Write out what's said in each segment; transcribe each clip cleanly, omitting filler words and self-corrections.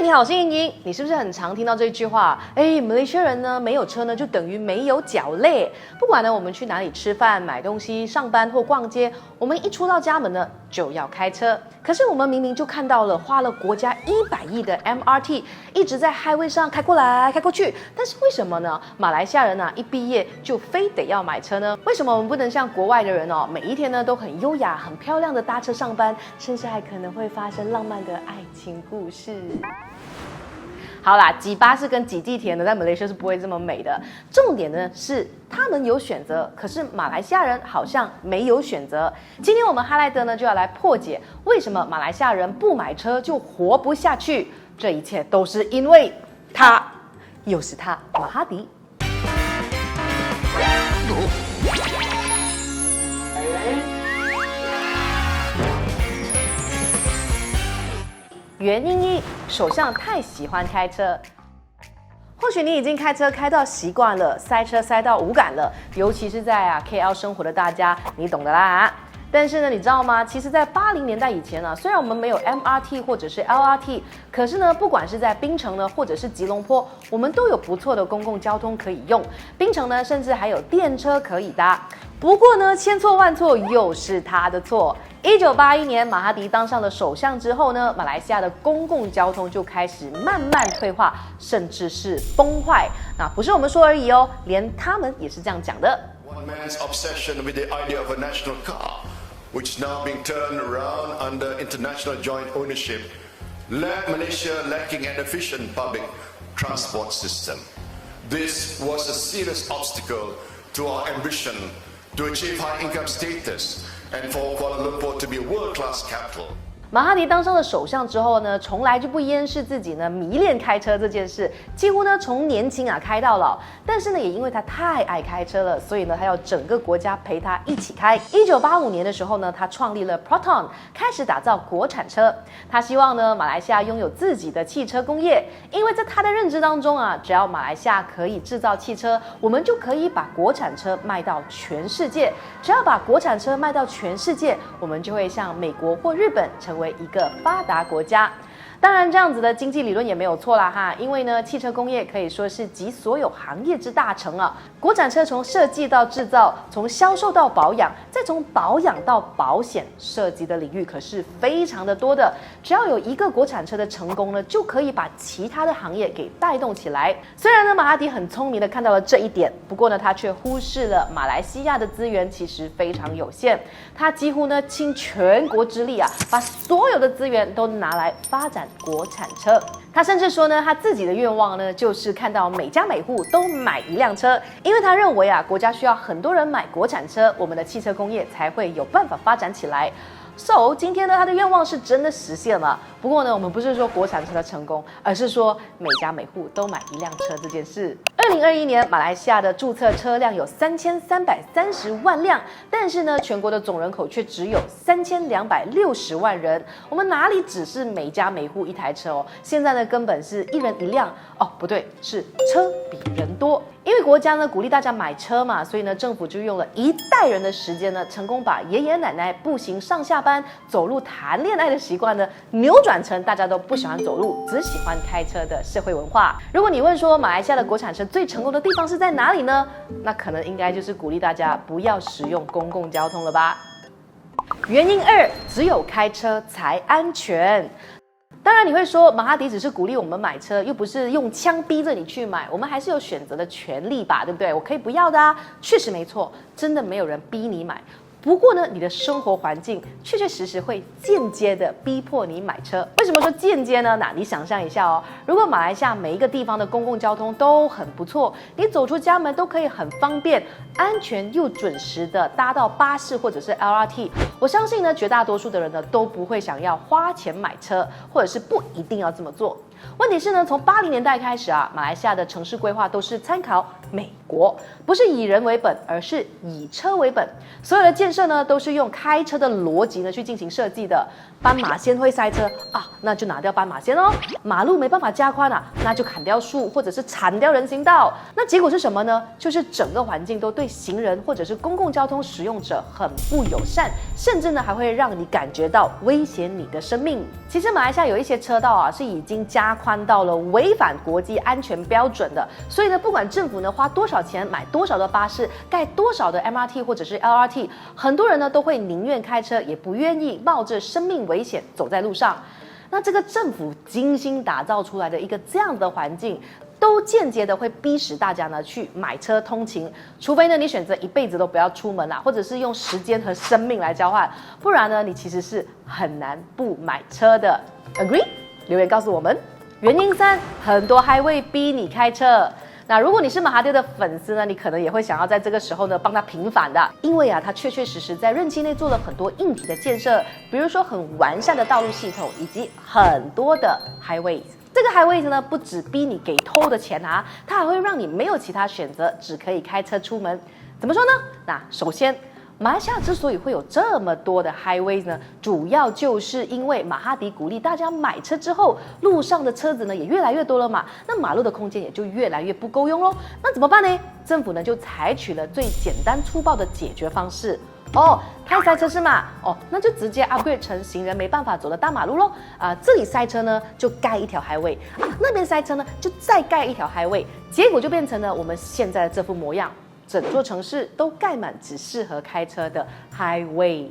你好，我是莹莹。你是不是很常听到这句话？马来西亚人呢没有车呢，就等于没有脚嘞。不管呢我们去哪里吃饭、买东西、上班或逛街，我们一出到家门呢就要开车。可是我们明明就看到了花了国家100亿的 MRT 一直在 highway 上开过来开过去，但是为什么呢？马来西亚人一毕业就非得要买车呢？为什么我们不能像国外的人每一天呢都很优雅、很漂亮的搭车上班，甚至还可能会发生浪漫的爱情故事？好啦，挤巴士跟挤地铁呢，在马来西亚是不会这么美的。重点呢是他们有选择，可是马来西亚人好像没有选择。今天我们哈莱德呢就要来破解为什么马来西亚人不买车就活不下去。这一切都是因为他，又是他，马哈迪。原因一，首相太喜欢开车。或许你已经开车开到习惯了，塞车塞到无感了，尤其是在KL 生活的大家，你懂的啦。但是呢，你知道吗？其实，在80年代以前虽然我们没有 MRT 或者是 LRT， 可是呢，不管是在槟城呢，或者是吉隆坡，我们都有不错的公共交通可以用。槟城呢，甚至还有电车可以搭。不过呢，千错万错，又是他的错。1981年，马哈迪当上了首相之后呢，马来西亚的公共交通就开始慢慢退化，甚至是崩坏。那不是我们说而已哦，连他们也是这样讲的。One man's obsession with the idea of a national car, which is now being turned around under international joint ownership, left Malaysia lacking an efficient public transport system. This was a serious obstacle to our ambition to achieve high income status and for Kuala Lumpur to be a world-class capital. 马哈迪当上了首相之后呢，从来就不掩饰自己呢迷恋开车这件事，几乎呢从年轻开到老。但是呢，也因为他太爱开车了，所以呢他要整个国家陪他一起开。1985年的时候呢，他创立了 Proton， 开始打造国产车。他希望呢马来西亚拥有自己的汽车工业，因为在他的认知当中只要马来西亚可以制造汽车，我们就可以把国产车卖到全世界。只要把国产车卖到全世界，我们就会像美国或日本成为一个发达国家。当然，这样子的经济理论也没有错啦哈，因为呢，汽车工业可以说是集所有行业之大成啊。国产车从设计到制造，从销售到保养，再从保养到保险，涉及的领域可是非常的多的。只要有一个国产车的成功呢，就可以把其他的行业给带动起来。虽然呢，马哈迪很聪明的看到了这一点，不过呢，他却忽视了马来西亚的资源其实非常有限。他几乎呢倾全国之力把所有的资源都拿来发展国产车。他甚至说呢，他自己的愿望呢，就是看到每家每户都买一辆车，因为他认为国家需要很多人买国产车，我们的汽车工业才会有办法发展起来。So， 今天呢，他的愿望是真的实现了。不过呢，我们不是说国产车的成功，而是说每家每户都买一辆车这件事。2021年，马来西亚的注册车辆有3330万辆，但是呢，全国的总人口却只有3260万人。我们哪里只是每家每户一台车哦？现在呢，根本是一人一辆哦，不对，是车比人多。因为国家呢鼓励大家买车嘛，所以呢政府就用了1代人的时间呢，成功把爷爷奶奶步行上下班、走路谈恋爱的习惯呢，扭转成大家都不喜欢走路，只喜欢开车的社会文化。如果你问说马来西亚的国产车最成功的地方是在哪里呢？那可能应该就是鼓励大家不要使用公共交通了吧。原因2，只有开车才安全。当然你会说，马哈迪只是鼓励我们买车，又不是用枪逼着你去买，我们还是有选择的权利吧，对不对？我可以不要的确实没错，真的没有人逼你买。不过呢，你的生活环境确确实实会间接的逼迫你买车。为什么说间接呢？那你想象一下哦，如果马来西亚每一个地方的公共交通都很不错，你走出家门都可以很方便、安全又准时的搭到巴士或者是 LRT， 我相信呢，绝大多数的人呢都不会想要花钱买车，或者是不一定要这么做。问题是呢，从80年代开始马来西亚的城市规划都是参考美国，不是以人为本，而是以车为本。所有的建设呢，都是用开车的逻辑呢去进行设计的。斑马线会塞车啊，那就拿掉斑马线哦。马路没办法加宽啊，那就砍掉树或者是铲掉人行道。那结果是什么呢？就是整个环境都对行人或者是公共交通使用者很不友善，甚至呢还会让你感觉到威胁你的生命。其实马来西亚有一些车道啊是已经加宽到了违反国际安全标准的，所以呢不管政府呢花多少钱买多少的巴士，盖多少的 MRT 或者是 LRT， 很多人呢都会宁愿开车，也不愿意冒着生命危险走在路上。那这个政府精心打造出来的一个这样的环境，都间接的会逼使大家呢去买车通勤，除非呢你选择一辈子都不要出门啦，或者是用时间和生命来交换，不然呢你其实是很难不买车的。Agree？ 留言告诉我们。原因3，很多highway逼你开车。那如果你是马哈迪的粉丝呢，你可能也会想要在这个时候呢帮他平反的，因为啊他确确实实在任期内做了很多硬体的建设，比如说很完善的道路系统以及很多的 highways。这个 highways 呢不只逼你给偷的钱啊，它还会让你没有其他选择，只可以开车出门。怎么说呢？那首先，马来西亚之所以会有这么多的 highways 呢，主要就是因为马哈迪鼓励大家买车之后，路上的车子呢也越来越多了嘛，那马路的空间也就越来越不够用咯。那怎么办呢？政府呢就采取了最简单粗暴的解决方式。太塞车是吗？那就直接 upgrade 成行人没办法走的大马路咯。这里塞车呢就盖一条 highway，那边塞车呢就再盖一条 highway， 结果就变成了我们现在的这副模样。整座城市都盖满只适合开车的 highways。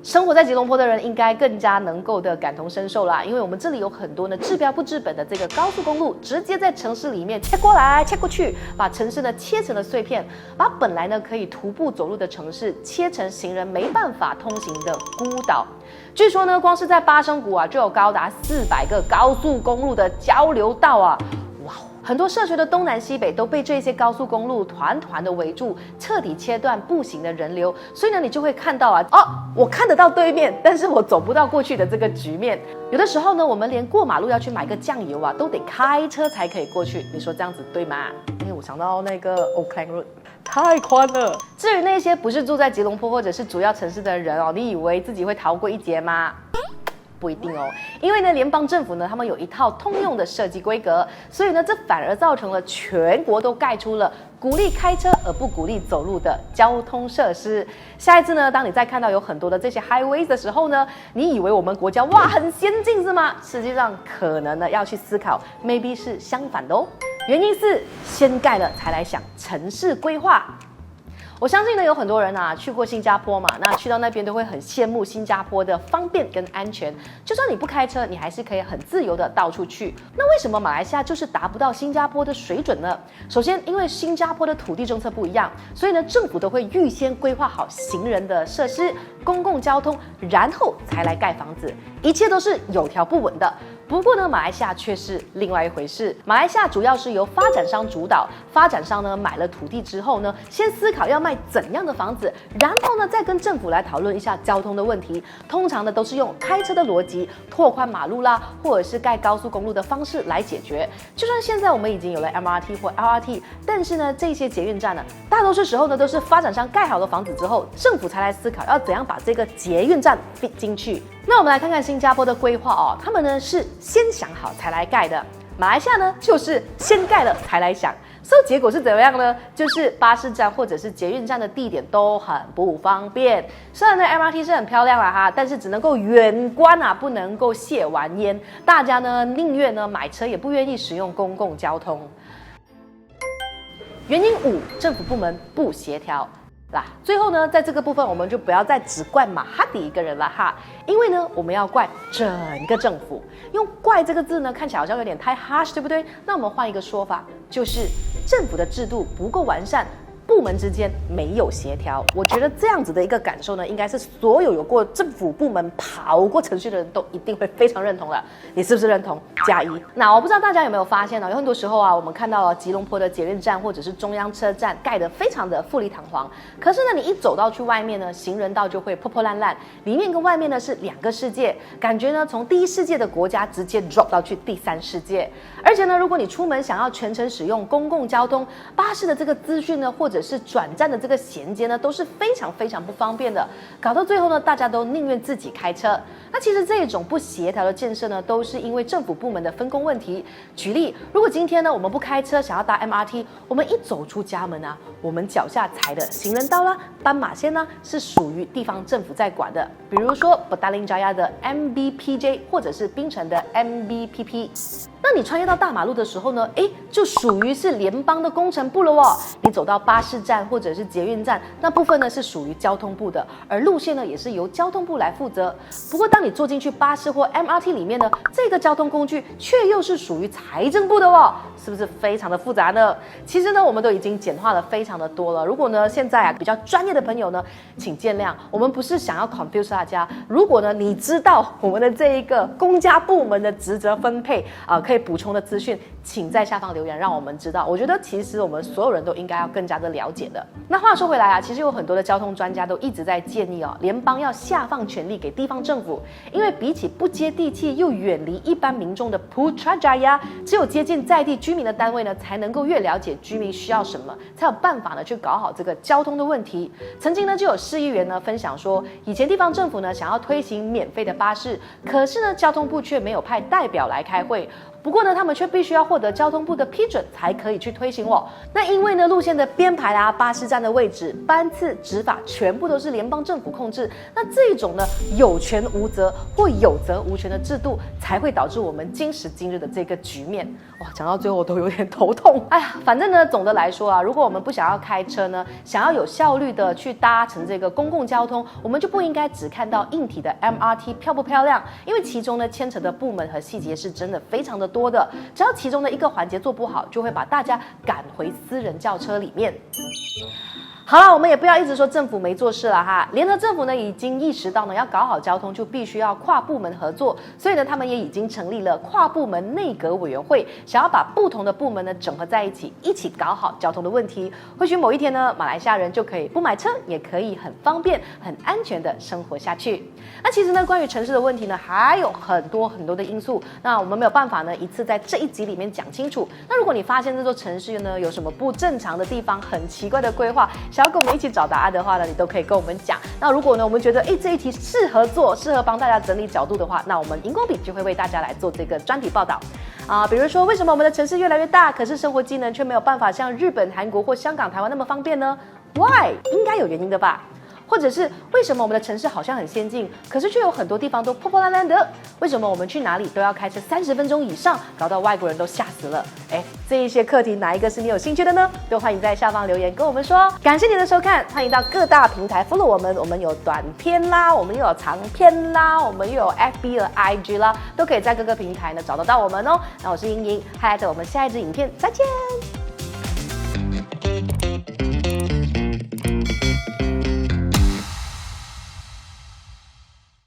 生活在吉隆坡的人应该更加能够的感同身受啦，因为我们这里有很多呢治标不治本的这个高速公路，直接在城市里面切过来切过去，把城市呢切成了碎片，把本来呢可以徒步走路的城市切成行人没办法通行的孤岛。据说呢，光是在巴生谷啊就有高达400个高速公路的交流道啊！哇，很多社区的东南西北都被这些高速公路团团的围住，彻底切断步行的人流。所以呢，你就会看到我看得到对面，但是我走不到过去的这个局面。有的时候呢，我们连过马路要去买个酱油啊，都得开车才可以过去。你说这样子对吗？因为我想到那个 Oakland Road 太宽了。至于那些不是住在吉隆坡或者是主要城市的人你以为自己会逃过一劫吗？不一定因为呢，联邦政府呢，他们有一套通用的设计规格，所以呢，这反而造成了全国都盖出了鼓励开车而不鼓励走路的交通设施。下一次呢，当你再看到有很多的这些 highways 的时候呢，你以为我们国家哇很先进是吗？实际上可能呢要去思考 ，maybe 是相反的哦。原因4，先盖了才来想城市规划。我相信呢，有很多人去过新加坡嘛，那去到那边都会很羡慕新加坡的方便跟安全。就算你不开车，你还是可以很自由的到处去。那为什么马来西亚就是达不到新加坡的水准呢？首先，因为新加坡的土地政策不一样，所以呢，政府都会预先规划好行人的设施、公共交通，然后才来盖房子，一切都是有条不紊的。不过呢，马来西亚却是另外一回事。马来西亚主要是由发展商主导，发展商呢买了土地之后呢，先思考要卖怎样的房子，然后呢再跟政府来讨论一下交通的问题。通常呢都是用开车的逻辑，拓宽马路啦，或者是盖高速公路的方式来解决。就算现在我们已经有了 MRT 或 LRT， 但是呢这些捷运站呢，大多数时候呢都是发展商盖好了房子之后，政府才来思考要怎样把这个捷运站 fit 进去。那我们来看看新加坡的规划他们呢是先想好才来盖的，马来西亚呢就是先盖了才来想，所以结果是怎么样呢？就是巴士站或者是捷运站的地点都很不方便。虽然呢 MRT 是很漂亮啦但是只能够远观不能够亵玩焉。大家呢宁愿呢买车，也不愿意使用公共交通。原因5，政府部门不协调。最后呢，在这个部分我们就不要再只怪马哈迪一个人了因为呢，我们要怪整个政府。用“怪”这个字呢，看起来好像有点太 harsh， 对不对？那我们换一个说法，就是政府的制度不够完善，部门之间没有协调。我觉得这样子的一个感受呢，应该是所有过政府部门跑过程序的人都一定会非常认同的。你是不是认同？加1。那我不知道大家有没有发现呢？有很多时候啊，我们看到了吉隆坡的捷运站或者是中央车站盖得非常的富丽堂皇，可是呢，你一走到去外面呢，行人道就会破破烂烂，里面跟外面呢是2个世界，感觉呢从第一世界的国家直接 drop 到去第3世界。而且呢，如果你出门想要全程使用公共交通，巴士的这个资讯呢，或者是转站的这个衔接呢，都是非常非常不方便的，搞到最后呢，大家都宁愿自己开车。那其实这一种不协调的建设呢，都是因为政府部门的分工问题。举例，如果今天呢，我们不开车，想要搭 MRT， 我们一走出家门啊，我们脚下踩的行人道啦、斑马线呢，是属于地方政府在管的。比如说 Petaling Jaya 的 MBPJ， 或者是槟城的 MBPP。那你穿越到大马路的时候呢，就属于是联邦的工程部了哦。你走到巴士站或者是捷运站，那部分呢是属于交通部的，而路线呢也是由交通部来负责。不过当你坐进去巴士或 MRT 里面呢，这个交通工具却又是属于财政部的哦，是不是非常的复杂呢？其实呢，我们都已经简化了非常的多了。如果呢现在比较专业的朋友呢，请见谅，我们不是想要 confuse 大家。如果呢你知道我们的这一个公家部门的职责分配可以补充的资讯，请在下方留言让我们知道。我觉得其实我们所有人都应该要更加的了解的。那话说回来啊，其实有很多的交通专家都一直在建议联邦要下放权力给地方政府，因为比起不接地气又远离一般民众的 Putrajaya， 只有接近在地居民的单位呢，才能够越了解居民需要什么，才有办法呢去搞好这个交通的问题。曾经呢就有市议员呢分享说，以前地方政府呢想要推行免费的巴士，可是呢交通部却没有派代表来开会。不过呢，他们却必须要获得交通部的批准才可以去推行哦。那因为呢，路线的编排啦、巴士站的位置、班次、执法，全部都是联邦政府控制。那这种呢，有权无责或有责无权的制度，才会导致我们今时今日的这个局面。哇，讲到最后我都有点头痛。哎呀，反正呢，总的来说啊，如果我们不想要开车呢，想要有效率的去搭乘这个公共交通，我们就不应该只看到硬体的 MRT 漂不漂亮，因为其中呢牵扯的部门和细节是真的非常的多的，只要其中的一个环节做不好，就会把大家赶回私人轿车里面。好了，我们也不要一直说政府没做事了哈。联合政府呢已经意识到呢，要搞好交通就必须要跨部门合作，所以呢，他们也已经成立了跨部门内阁委员会，想要把不同的部门呢整合在一起，一起搞好交通的问题。或许某一天呢，马来西亚人就可以不买车，也可以很方便、很安全的生活下去。那其实呢，关于城市的问题呢，还有很多很多的因素，那我们没有办法呢一次在这一集里面讲清楚。那如果你发现这座城市呢有什么不正常的地方、很奇怪的规划，想要跟我们一起找答案的话呢，你都可以跟我们讲。那如果呢，我们觉得这一题适合做，适合帮大家整理角度的话，那我们荧光笔就会为大家来做这个专题报道比如说为什么我们的城市越来越大，可是生活机能却没有办法像日本、韩国或香港、台湾那么方便呢？ Why？ 应该有原因的吧？或者是为什么我们的城市好像很先进，可是却有很多地方都破破烂烂的？为什么我们去哪里都要开车30分钟以上，搞到外国人都吓死了？这一些课题哪一个是你有兴趣的呢？都欢迎在下方留言跟我们说。感谢你的收看，欢迎到各大平台 follow 我们，我们有短片啦，我们又有长片啦，我们又有 FB 和 IG 啦，都可以在各个平台呢找得到我们哦。那我是英英，Hi，我们下一支影片再见。